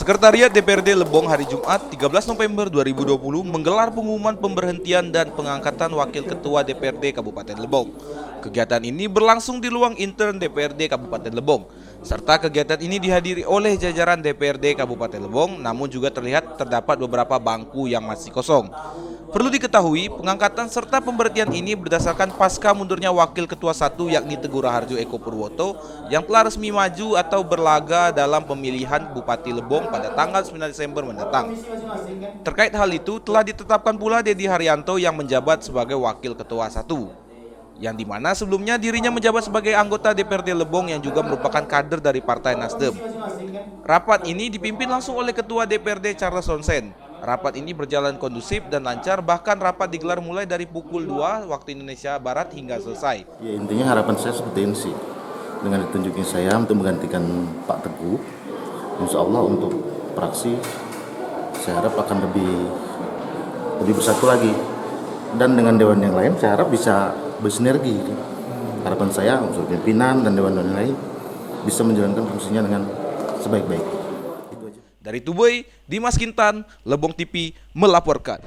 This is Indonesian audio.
Sekretariat DPRD Lebong hari Jumat 13 November 2020 menggelar pengumuman pemberhentian dan pengangkatan Wakil Ketua DPRD Kabupaten Lebong. Kegiatan ini berlangsung di ruang intern DPRD Kabupaten Lebong, serta kegiatan ini dihadiri oleh jajaran DPRD Kabupaten Lebong, namun juga terdapat beberapa bangku yang masih kosong. Perlu diketahui, pengangkatan serta pemberhentian ini berdasarkan pasca mundurnya Wakil Ketua 1 yakni Teguh Raharjo Eko Purwoto yang telah resmi maju atau berlaga dalam pemilihan Bupati Lebong pada tanggal 9 Desember mendatang. Terkait hal itu, telah ditetapkan pula Dedi Haryanto yang menjabat sebagai Wakil Ketua 1, yang dimana sebelumnya dirinya menjabat sebagai anggota DPRD Lebong yang juga merupakan kader dari Partai Nasdem. Rapat ini dipimpin langsung oleh Ketua DPRD Charles Ronsen. Rapat ini berjalan kondusif dan lancar, bahkan rapat digelar mulai dari pukul 2 waktu Indonesia Barat hingga selesai. Ya, intinya harapan saya seperti ini sih, dengan ditunjuknya saya untuk menggantikan Pak Teguh, insya Allah untuk praksi saya harap akan lebih bersatu lagi, dan dengan dewan yang lain saya harap bisa bersinergi. Harapan saya unsur pimpinan dan dewan-dewan lain bisa menjalankan fungsinya dengan sebaik-baiknya. Dari Tuboy, Dimas Kintan, Lebong TV melaporkan.